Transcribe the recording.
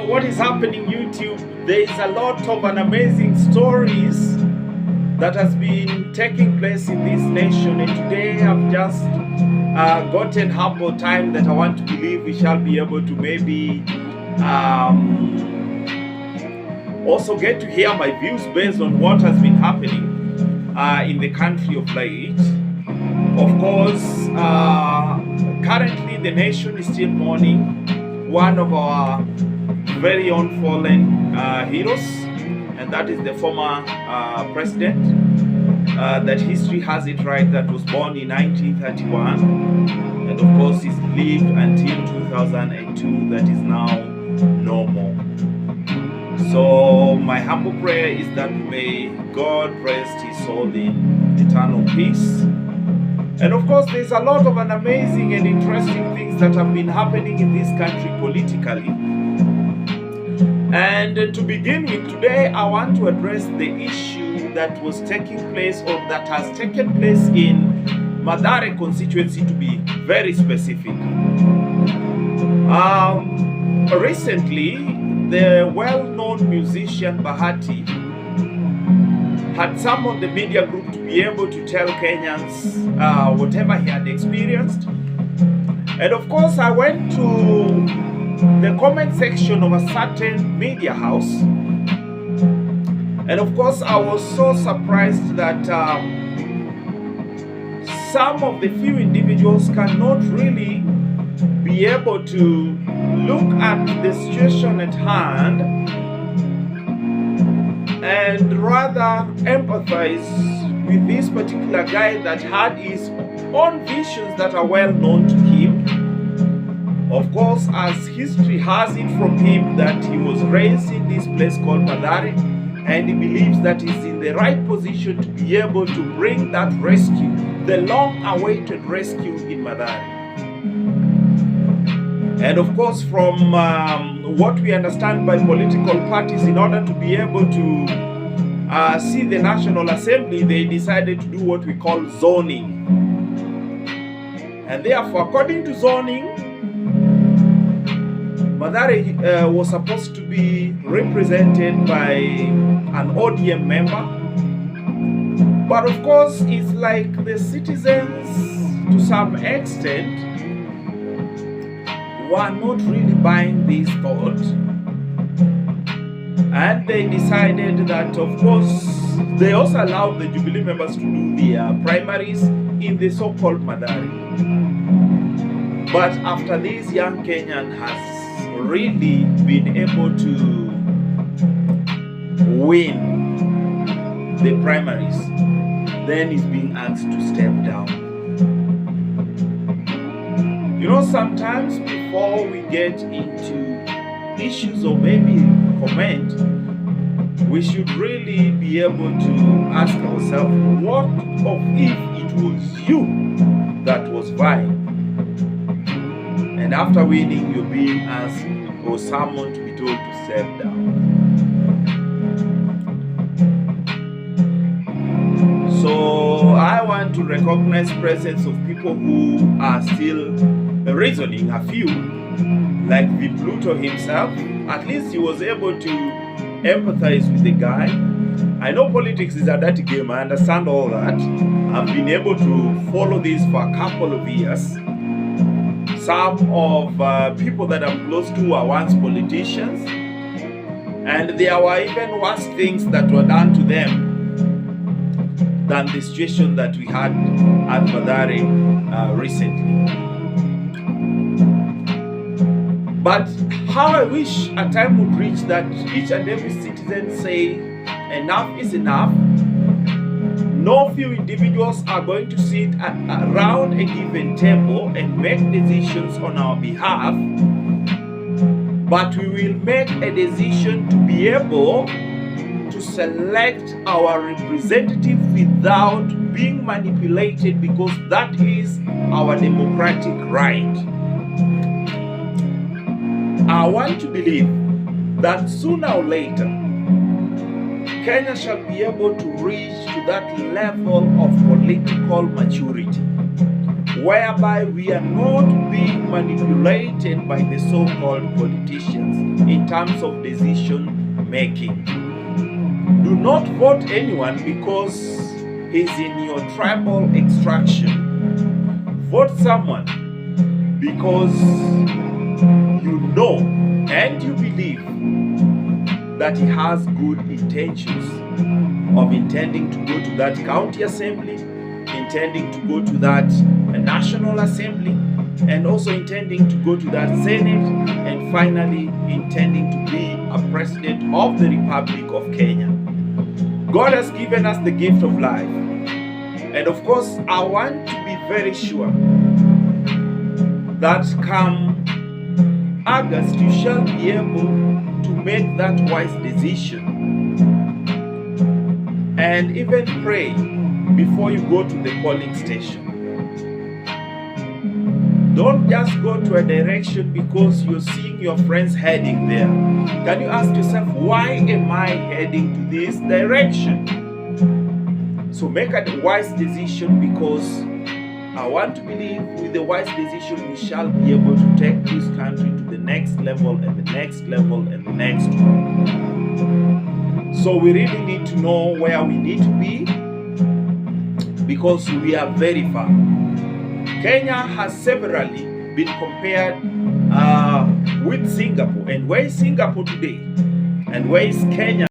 what is happening YouTube? There is a lot of amazing stories that has been taking place in this nation, and today I've just gotten humble time that I want to believe we shall be able to maybe also get to hear my views based on what has been happening in the country of late. Of course, currently the nation is still mourning one of our very own fallen heroes, and that is the former president that history has it right, that was born in 1931, and of course he's lived until 2002, that is now no more. So my humble prayer is that may God rest his soul in eternal peace. And of course there's a lot of amazing and interesting things that have been happening in this country politically. And to begin with, today I want to address the issue that was taking place, or that has taken place in Mathare constituency, to be very specific. Recently, the well-known musician Bahati had summoned the media group to be able to tell Kenyans whatever he had experienced. And of course, I went to the comment section of a certain media house, and of course I was so surprised that some of the few individuals cannot really be able to look at the situation at hand and rather empathize with this particular guy that had his own visions that are well known to him. Of course, as history has it from him, that he was raised in this place called Mathare, and he believes that he's in the right position to be able to bring that rescue, the long-awaited rescue in Mathare. And of course, from what we understand by political parties, in order to be able to see the National Assembly, they decided to do what we call zoning. And therefore, according to zoning, Mathare was supposed to be represented by an ODM member. But of course, it's like the citizens, to some extent, were not really buying this thought. And they decided that, of course, they also allowed the Jubilee members to do their primaries in the so-called Mathare. But after this young Kenyan has really been able to win the primaries, then he's being asked to step down. You know, sometimes before we get into issues or maybe comment, we should really be able to ask ourselves, what of if it was you that was vying? And after winning, you're being asked or summoned to be told to step down. So I want to recognize presence of people who are still reasoning, a few, like the Pluto himself. At least he was able to empathize with the guy. I know politics is a dirty game, I understand all that. I've been able to follow this for a couple of years. Some of people that I'm close to were once politicians, and there were even worse things that were done to them than the situation that we had at Mathare recently. But how I wish a time would reach that each and every citizen say, enough is enough. No few individuals are going to sit around a given table and make decisions on our behalf, but we will make a decision to be able to select our representative without being manipulated, because that is our democratic right. I want to believe that sooner or later, Kenya shall be able to reach to that level of political maturity whereby we are not being manipulated by the so-called politicians in terms of decision making. Do not vote anyone because he's in your tribal extraction. Vote someone because you know and you believe that he has good intentions of intending to go to that county assembly, intending to go to that national assembly, and also intending to go to that senate, and finally intending to be a president of the Republic of Kenya. God has given us the gift of life, and of course I want to be very sure that come August you shall be able to make that wise decision and even pray before you go to the polling station. Don't just go to a direction because you're seeing your friends heading there. Can you ask yourself, why am I heading to this direction? So make a wise decision, because I want to believe with the wise decision we shall be able to take this country to the next level and the next level and the next one. So we really need to know where we need to be, because we are very far. Kenya has severally been compared with Singapore. And where is Singapore today? And where is Kenya?